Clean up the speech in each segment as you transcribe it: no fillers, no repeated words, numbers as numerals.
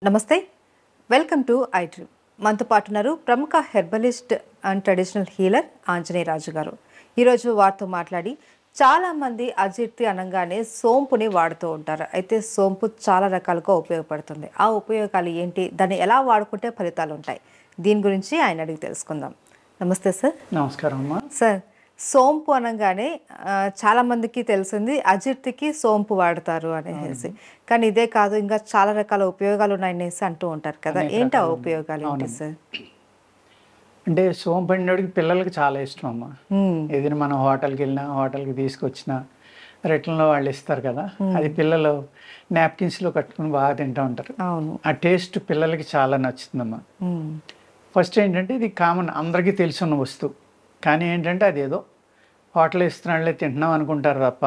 నమస్తే, welcome to iDream. మనతో పాటు ఉన్నారు ప్రముఖ herbalist and traditional healer Anjaneya Raju గారు. ఈరోజు వారితో మాట్లాడి, చాలామంది అజీర్తి అనగానే సోంపుని వాడుతూ ఉంటారు. అయితే సోంపు చాలా రకాలుగా ఉపయోగపడుతుంది. ఆ ఉపయోగాలు ఏంటి, దాన్ని ఎలా వాడుకుంటే ఫలితాలు ఉంటాయి, దీని గురించి ఆయన అడిగి తెలుసుకుందాం. నమస్తే సార్. నమస్కారం అమ్మా. సార్, సోంపు అనగానే చాలామందికి తెలిసింది అజీర్తికి సోంపు వాడతారు అనేసి, కానీ ఇదే కాదు ఇంకా చాలా రకాల ఉపయోగాలు ఉన్నాయనేసి అంటూ ఉంటారు కదా, ఏంటి ఆ ఉపయోగాలు ఏంటి సార్? అంటే సోంపు అనేటికి పిల్లలకి చాలా ఇష్టం అమ్మా. ఏదైనా మనం హోటల్కి వెళ్ళినా, హోటల్కి తీసుకొచ్చినా రిటర్న్లో వాళ్ళు ఇస్తారు కదా, అది పిల్లలు నాప్కిన్స్లో కట్టుకుని బాగా తింటూ ఉంటారు. ఆ టేస్ట్ పిల్లలకి చాలా నచ్చుతుందమ్మా. ఫస్ట్ ఏంటంటే ఇది కామన్, అందరికీ తెలుసున్న వస్తువు, కానీ ఏంటంటే అది ఏదో హోటల్ ఇస్తున్నాళ్ళే తింటున్నాం అనుకుంటారు తప్ప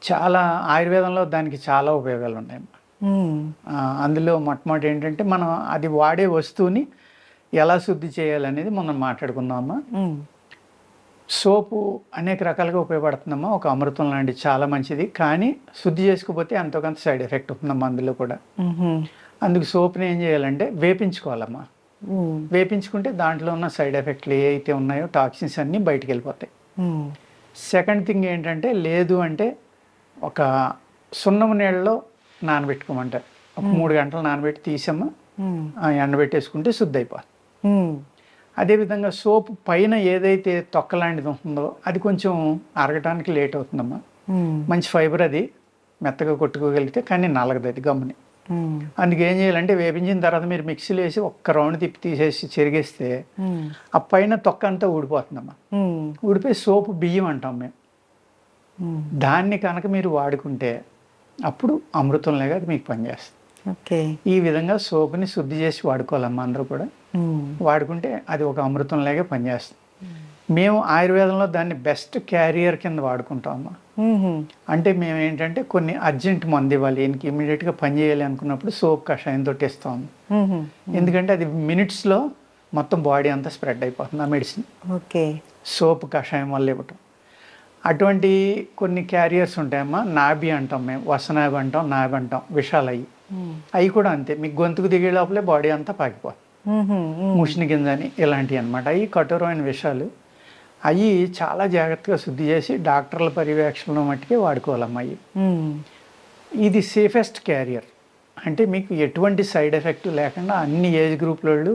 చాలా ఆయుర్వేదంలో దానికి చాలా ఉపయోగాలు ఉన్నాయమ్మా. అందులో మొట్టమొదటి ఏంటంటే మనం అది వాడే వస్తువుని ఎలా శుద్ధి చేయాలనేది మనం మాట్లాడుకుందామమ్మా. సోపు అనేక రకాలుగా ఉపయోగపడుతుందమ్మా, ఒక అమృతం లాంటి చాలా మంచిది, కానీ శుద్ధి చేసుకోకపోతే ఎంతో కొంత సైడ్ ఎఫెక్ట్ ఉంటుందమ్మా అందులో కూడా. అందుకు సోప్ని ఏం చేయాలంటే వేపించుకోవాలమ్మా. వేపించుకుంటే దాంట్లో ఉన్న సైడ్ ఎఫెక్ట్లు ఏ అయితే ఉన్నాయో టాక్సిన్స్ అన్నీ బయటికి వెళ్ళిపోతాయి. సెకండ్ థింగ్ ఏంటంటే, లేదు అంటే ఒక సున్నము నీళ్ళలో నానబెట్టుకోమంటారు. ఒక 3 గంటలు నానబెట్టి తీసమ్మా ఎండబెట్టేసుకుంటే శుద్ధి అయిపోతుంది. అదేవిధంగా సోపు పైన ఏదైతే తొక్క లాంటిది ఉంటుందో అది కొంచెం అరగటానికి లేట్ అవుతుందమ్మా. మంచి ఫైబర్, అది మెత్తగా కొట్టుకోగలిగితే, కానీ నలగదు అది గమ్ముని. అందుకే ఏం చేయాలంటే వేపించిన తర్వాత మీరు మిక్సీలో వేసి ఒక్క రౌండ్ తిప్పి తీసేసి చెరిగేస్తే ఆ పైన తొక్క అంతా ఊడిపోతుందమ్మా. ఊడిపోయి సోపు బియ్యం అంటాం మేము. దాన్ని కనుక మీరు వాడుకుంటే అప్పుడు అమృతంలాగా అది మీకు పనిచేస్తుంది. ఈ విధంగా సోపుని శుద్ధి చేసి వాడుకోవాలమ్మా అందరూ కూడా. వాడుకుంటే అది ఒక అమృతంలాగే పనిచేస్తుంది. మేము ఆయుర్వేదంలో దాన్ని బెస్ట్ క్యారియర్ కింద వాడుకుంటామమ్మా. అంటే మేము ఏంటంటే కొన్ని అర్జెంట్ మందు ఇవ్వాలి, ఈయనకి ఇమీడియట్గా పని చేయాలి అనుకున్నప్పుడు సోప్ కషాయంతో ఇస్తాము. ఎందుకంటే అది మినిట్స్లో మొత్తం బాడీ అంతా స్ప్రెడ్ అయిపోతుంది ఆ మెడిసిన్, సోప్ కషాయం వల్ల ఇవ్వటం. అటువంటి కొన్ని క్యారియర్స్ ఉంటాయమ్మా. నాభి అంటాం మేము, వసనాభి అంటాం, నాభి అంటాం, విషాలు అవి కూడా అంతే. మీకు గొంతుకు దిగే లోపలే బాడీ అంతా పాకిపోతుంది. ముషిని గింజని ఇలాంటివి అనమాట. అవి కఠోరమైన విషాలు. అవి చాలా జాగ్రత్తగా శుద్ధి చేసి డాక్టర్ల పర్యవేక్షణలో మట్టుకే వాడుకోవాలమ్మా. అవి ఇది సేఫెస్ట్ క్యారియర్. అంటే మీకు ఎటువంటి సైడ్ ఎఫెక్ట్ లేకుండా అన్ని ఏజ్ గ్రూప్ వాళ్ళు,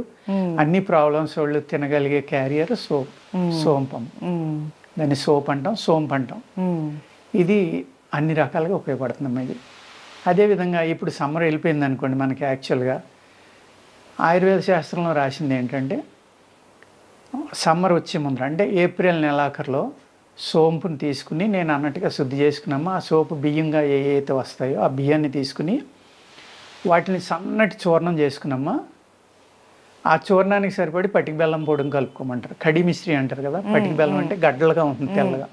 అన్ని ప్రాబ్లమ్స్ వాళ్ళు తినగలిగే క్యారియర్ సోంపం. దాన్ని సోప్ అంటాం, సోంపు అంటాం. ఇది అన్ని రకాలుగా ఉపయోగపడుతుందమ్మా ఇది. అదేవిధంగా ఇప్పుడు సమ్మర్ వెళ్ళిపోయింది అనుకోండి, మనకి యాక్చువల్గా ఆయుర్వేద శాస్త్రంలో రాసింది ఏంటంటే, సమ్మర్ వచ్చే ముందర అంటే ఏప్రిల్ నెలాఖరులో సోంపుని తీసుకుని నేను అన్నట్టుగా శుద్ధి చేసుకున్నామా. ఆ సోపు బియ్యంగా ఏ అయితే వస్తాయో ఆ బియ్యాన్ని తీసుకుని వాటిని సన్నటి చూర్ణం చేసుకున్నామా. ఆ చూర్ణానికి సరిపడి పటిక బెల్లం పొడిని కలుపుకోమంటారు. కడి మిశ్రీ అంటారు కదా. పటిక బెల్లం అంటే గడ్డలుగా ఉంటుంది తెల్లగా.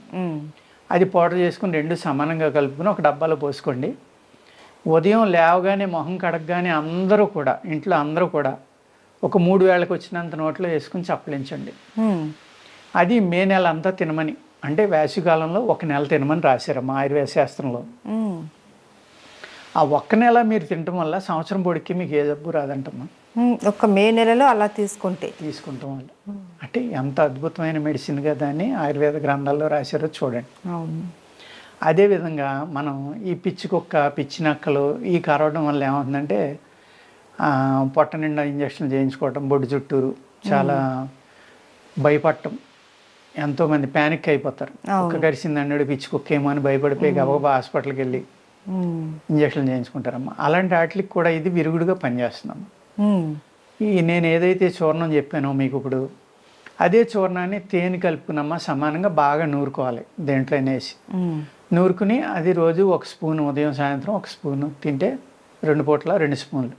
అది పౌడర్ చేసుకుని 2 సమానంగా కలుపుకుని ఒక డబ్బాలో పోసుకోండి. ఉదయం లేవగానే మొహం కడగగానే అందరూ కూడా, ఇంట్లో అందరూ కూడా ఒక 3 వేళకు వచ్చినంత నోట్లో వేసుకుని చప్పలించండి. అది మే నెల అంతా తినమని, అంటే వేసవికాలంలో 1 నెల తినమని రాశారమ్మా ఆయుర్వేద శాస్త్రంలో. ఆ 1 నెల మీరు తినటం వల్ల సంవత్సరం పొడికి మీకు ఏ జబ్బు రాదంటమ్మా. ఒక మే నెలలో అలా తీసుకుంటాం వల్ల. అంటే ఎంత అద్భుతమైన మెడిసిన్గా దాన్ని ఆయుర్వేద గ్రంథాల్లో రాశారో చూడండి. అదేవిధంగా మనం ఈ పిచ్చి కుక్క, పిచ్చి నక్కలు ఈ కరవడం వల్ల ఏమవుతుందంటే పొట్ట నిండా ఇంజక్షన్లు చేయించుకోవటం, బొడ్డు చుట్టూరు చాలా భయపడటం, ఎంతోమంది ప్యానిక్ అయిపోతారు. కుక్క కరిసిందన్నాడు పిచ్చి కుక్క ఏమో అని భయపడిపోయి గబగబా హాస్పిటల్కి వెళ్ళి ఇంజక్షన్లు చేయించుకుంటారమ్మా. అలాంటి వాటికి కూడా ఇది విరుగుడుగా పనిచేస్తుందమ్మా. నేను ఏదైతే చూర్ణం చెప్పానో మీకు ఇప్పుడు, అదే చూర్ణాన్ని తేనె కలుపుకున్నమ్మా సమానంగా బాగా నూరుకోవాలి. దేంట్లో వేసి నూరుకుని అది రోజు 1 స్పూన్, ఉదయం సాయంత్రం 1 స్పూన్ తింటే 2 పూట్ల 2 స్పూన్లు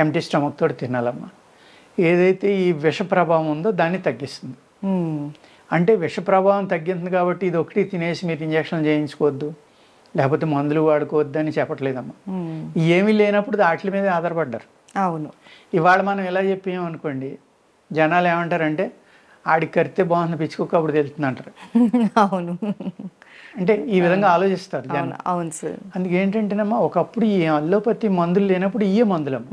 ఎంటీ స్టమక్ తోటి తినాలమ్మా. ఏదైతే ఈ విష ప్రభావం ఉందో దాన్ని తగ్గిస్తుంది. అంటే విష ప్రభావం తగ్గింది కాబట్టి ఇది ఒకటి తినేసి మీరు ఇంజక్షన్లు చేయించుకోవద్దు, లేకపోతే మందులు వాడుకోవద్దు అని చెప్పట్లేదమ్మా. ఏమీ లేనప్పుడు వాటి మీద ఆధారపడ్డారు. అవును. ఇవాళ మనం ఎలా చెప్పామనుకోండి, జనాలు ఏమంటారంటే ఆడికి కరితే బాగుంది పిచ్చుకోక అప్పుడు తెలుస్తుంది అంటారు. అవును. అంటే ఈ విధంగా ఆలోచిస్తారు జనం. అవును అవును సార్. అందుకే ఏంటంటేనమ్మా ఒకప్పుడు ఈ అల్లోపతి మందులు లేనప్పుడు ఇయే మందులమ్మ.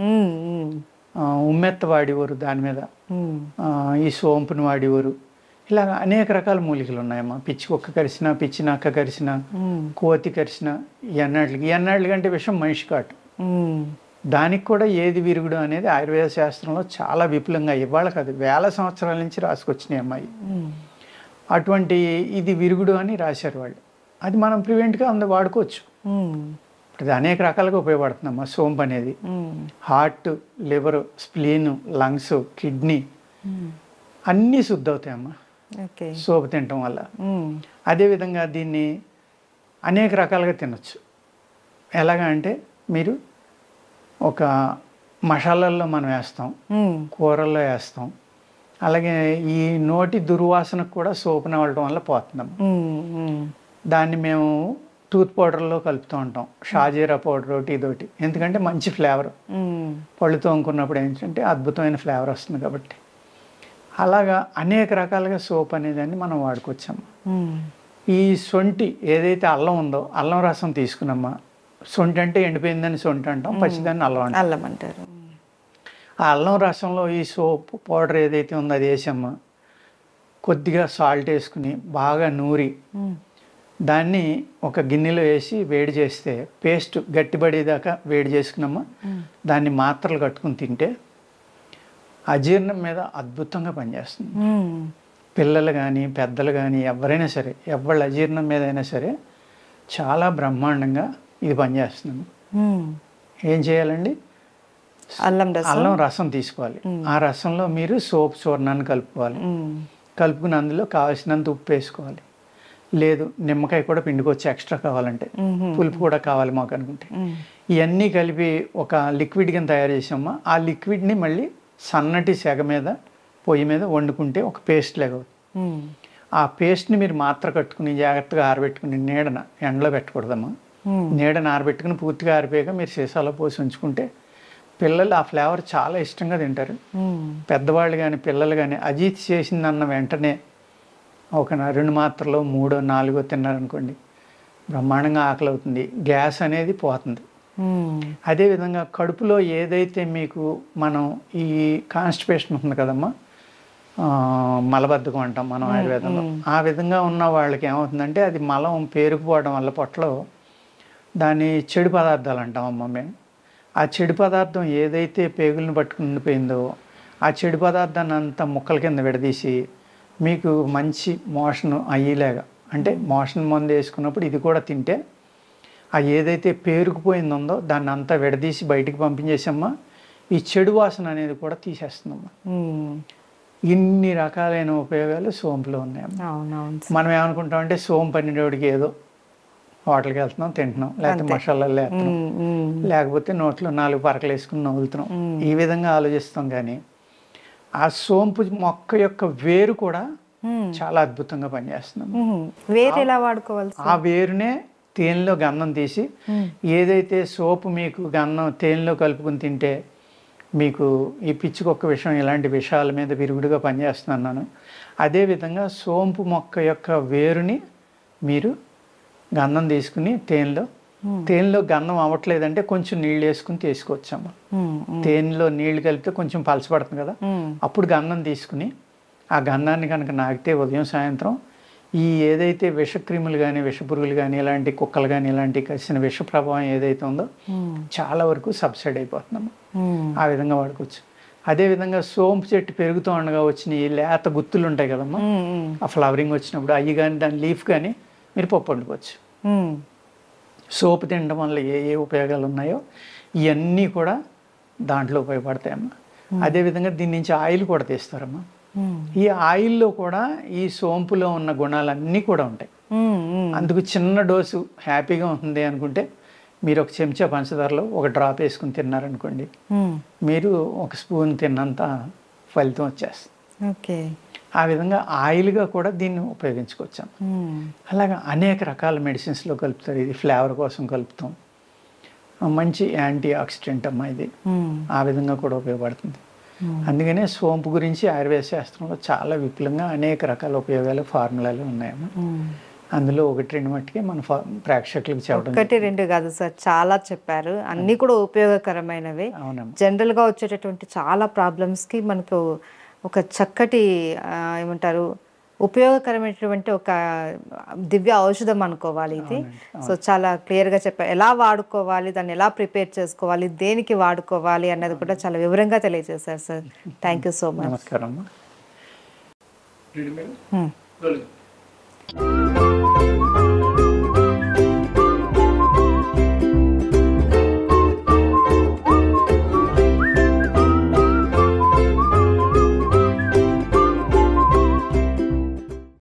ఉమ్మెత్త వాడేవారు దాని మీద, ఈ సోంపుని వాడేవారు. ఇలాగ అనేక రకాల మూలికలు ఉన్నాయమ్మా. పిచ్చి కుక్క కరిసిన, పిచ్చి నక్క కరిసిన, కోతి కరిసిన, ఎన్నాళ్ళకి అంటే విషయం మనిషి కాటు. దానికి కూడా ఏది విరుగుడు అనేది ఆయుర్వేద శాస్త్రంలో చాలా విపులంగా ఇవాళ కాదు వేల సంవత్సరాల నుంచి రాసుకొచ్చినాయి అమ్మాయి. అటువంటి ఇది విరుగుడు అని రాశారు వాళ్ళు. అది మనం ప్రివెంట్గా వాడుకోవచ్చు. ఇప్పుడు అనేక రకాలుగా ఉపయోగపడుతుందమ్మా సోంపు అనేది. Heart, liver, spleen, lungs, kidney అన్నీ శుద్ధి అవుతాయమ్మా సోపు తినటం వల్ల. అదేవిధంగా దీన్ని అనేక రకాలుగా తినొచ్చు. ఎలాగా అంటే మీరు ఒక మసాలాల్లో మనం వేస్తాం, కూరల్లో వేస్తాం. అలాగే ఈ నోటి దుర్వాసనకు కూడా సోపు నవ్వడం వల్ల పోతున్నాం. దాన్ని మేము టూత్ పౌడర్లో కలుపుతూ ఉంటాం, షాజీరా పౌడర్ ఒకటి ఇదొకటి. ఎందుకంటే మంచి ఫ్లేవర్, పళ్ళు తోముకున్నప్పుడు ఏంటంటే అద్భుతమైన ఫ్లేవర్ వస్తుంది కాబట్టి. అలాగా అనేక రకాలుగా సోప్ అనేదాన్ని మనం వాడుకోవచ్చమ్మా. ఈ సొంటి ఏదైతే అల్లం ఉందో అల్లం రసం తీసుకున్నమ్మా. సొంటి అంటే ఎండిపోయిందని సొంటి అంటాం, పచ్చిదాన్ని అల్లం అంటారు. ఆ అల్లం రసంలో ఈ సోప్ పౌడర్ ఏదైతే ఉందో అది వేసమ్మా. కొద్దిగా సాల్ట్ వేసుకుని బాగా నూరి దాన్ని ఒక గిన్నెలో వేసి వేడి చేస్తే పేస్ట్ గట్టిపడేదాకా వేడి చేసుకున్నామా. దాన్ని మాత్రలు కట్టుకుని తింటే అజీర్ణం మీద అద్భుతంగా పనిచేస్తుంది. పిల్లలు కానీ పెద్దలు కానీ ఎవరైనా సరే, ఎవరి అజీర్ణం మీద అయినా సరే చాలా బ్రహ్మాండంగా ఇది పనిచేస్తుంది. ఏం చేయాలండి, అల్లం రసం తీసుకోవాలి. ఆ రసంలో మీరు సోప్ చూర్ణాన్ని కలుపుకోవాలి. కలుపుకుని అందులో కావాల్సినంత ఉప్పు వేసుకోవాలి. లేదు నిమ్మకాయ కూడా పిండుకోవచ్చు ఎక్స్ట్రా కావాలంటే, పులుపు కూడా కావాలి మాకు అనుకుంటే. ఇవన్నీ కలిపి ఒక లిక్విడ్ కింద తయారు చేసామా. ఆ లిక్విడ్ని మళ్ళీ సన్నటి సెగ మీద పొయ్యి మీద వండుకుంటే ఒక పేస్ట్ లాగా. ఆ పేస్ట్ని మీరు మాత్ర కట్టుకుని జాగ్రత్తగా ఆరబెట్టుకుని నీడన ఎండలో పెట్టకూడదమ్మా. నీడన ఆరబెట్టుకుని పూర్తిగా ఆరిపోయాక మీరు సీసాలో పోసి ఉంచుకుంటే పిల్లలు ఆ ఫ్లేవర్ చాలా ఇష్టంగా తింటారు. పెద్దవాళ్ళు కానీ పిల్లలు కానీ అజీత్ చేసిందన్న వెంటనే ఒక 2 మాత్రలో 3, 4 తిన్నారనుకోండి బ్రహ్మాండంగా ఆకలి అవుతుంది, గ్యాస్ అనేది పోతుంది. అదేవిధంగా కడుపులో ఏదైతే మీకు మనం ఈ కాన్స్టిపేషన్ ఉంటుంది కదమ్మా, మలబద్ధకం అంటాం మనం ఆయుర్వేదంలో. ఆ విధంగా ఉన్న వాళ్ళకి ఏమవుతుందంటే అది మలం పేరుకుపోవడం వల్ల పొట్టలో దాన్ని చెడు పదార్థాలు అంటామమ్మా మేము. ఆ చెడు పదార్థం ఏదైతే పేగులను పట్టుకుని ఉండిపోయిందో ఆ చెడు పదార్థాన్ని అంతా ముక్కల కింద విడదీసి మీకు మంచి మోషన్ అయ్యేలాగా, అంటే మోషన్ మందు వేసుకున్నప్పుడు ఇది కూడా తింటే ఆ ఏదైతే పేరుకుపోయిందో దాన్ని అంతా విడదీసి బయటికి పంపించేసమ్మా ఈ చెడు వాసన అనేది కూడా తీసేస్తుందమ్మా. ఇన్ని రకాలైన ఉపయోగాలు సోంపులో ఉన్నాయమ్మా. మనం ఏమనుకుంటామంటే సోంపు అనేటివాడికి ఏదో హోటల్కి వెళ్తున్నాం, తింటున్నాం, లేకపోతే మసాలాలు వేస్తున్నాం, లేకపోతే నోట్లో 4 పరకలు వేసుకుని నవ్వులుతున్నాం, ఈ విధంగా ఆలోచిస్తాం. కానీ ఆ సోంపు మొక్క యొక్క వేరు కూడా చాలా అద్భుతంగా పనిచేస్తున్నాం. వేరు ఎలా వాడుకోవాలి? ఆ వేరునే తేనెలో గంధం తీసి ఏదైతే సోపు మీకు గంధం తేనెలో కలుపుకుని తింటే మీకు ఈ పిచ్చికొక్క విషయం ఇలాంటి విషయాల మీద విరుగుడుగా పనిచేస్తున్నాను. అదేవిధంగా సోంపు మొక్క యొక్క వేరుని మీరు గంధం తీసుకుని తేనెలో గంధం అవ్వట్లేదంటే కొంచెం నీళ్ళు వేసుకుని తీసుకోవచ్చమ్మా. తేనెలో నీళ్లు కలిపితే కొంచెం పలచబడుతుంది కదా, అప్పుడు గంధం తీసుకుని ఆ గంధాన్ని కనుక నాకితే ఉదయం సాయంత్రం ఈ ఏదైతే విషక్రిములు కానీ విషపురుగులు కానీ ఇలాంటి కుక్కలు కానీ ఇలాంటి కలిసిన విష ప్రభావం ఏదైతే ఉందో చాలా వరకు సబ్సైడ్ అయిపోతుందమ్మా. ఆ విధంగా వాడుకోవచ్చు. అదేవిధంగా సోంపు చెట్టు పెరుగుతూ ఉండగా వచ్చిన ఈ లేత గుత్తులు ఉంటాయి కదమ్మా, ఆ ఫ్లవరింగ్ వచ్చినప్పుడు అవి కానీ దాని లీఫ్ కానీ మీరు పప్పు వండుకోవచ్చు. సోపు తినడం వల్ల ఏ ఏ ఉపయోగాలు ఉన్నాయో ఇవన్నీ కూడా దాంట్లో ఉపయోగపడతాయమ్మా. అదేవిధంగా దీని నుంచి ఆయిల్ కూడా తీస్తారమ్మా. ఈ ఆయిల్లో కూడా ఈ సోంపులో ఉన్న గుణాలన్నీ కూడా ఉంటాయి. అందుకు చిన్న డోసు హ్యాపీగా ఉంటుంది అనుకుంటే మీరు ఒక చెంచా పంచదారలో ఒక డ్రాప్ వేసుకుని తిన్నారనుకోండి, మీరు ఒక స్పూన్ తిన్నంత ఫలితం వచ్చేస్తుంది. ఆ విధంగా ఆయిల్గా కూడా దీన్ని ఉపయోగించుకోవచ్చాం. అలాగా అనేక రకాల మెడిసిన్స్లో కలుపుతారు. ఇది ఫ్లేవర్ కోసం కలుపుతాం. మంచి యాంటీ ఆక్సిడెంట్ అమ్మా ఇది. ఆ విధంగా కూడా ఉపయోగపడుతుంది. అందుకనే సోంపు గురించి ఆయుర్వేద శాస్త్రంలో చాలా విపులంగా అనేక రకాల ఉపయోగాలు ఫార్ములాలు ఉన్నాయమ్మా. అందులో ఒకటి రెండు మట్టుకే మన ప్రేక్షకులకు చెప్పడం ఒకటి రెండు కాదు సార్, చాలా చెప్పారు. అన్నీ కూడా ఉపయోగకరమైనవే. అవునమ్మా. జనరల్గా వచ్చేటటువంటి చాలా ప్రాబ్లమ్స్కి మనకు ఒక చక్కటి ఏమంటారు ఉపయోగకరమైనటువంటి ఒక దివ్య ఔషధం అనుకోవాలి ఇది. సో చాలా క్లియర్గా చెప్పారు, ఎలా వాడుకోవాలి, దాన్ని ఎలా ప్రిపేర్ చేసుకోవాలి, దేనికి వాడుకోవాలి అన్నది కూడా చాలా వివరంగా తెలియజేశారు sir. Thank you so much. నమస్కారం అమ్మా. Hmm.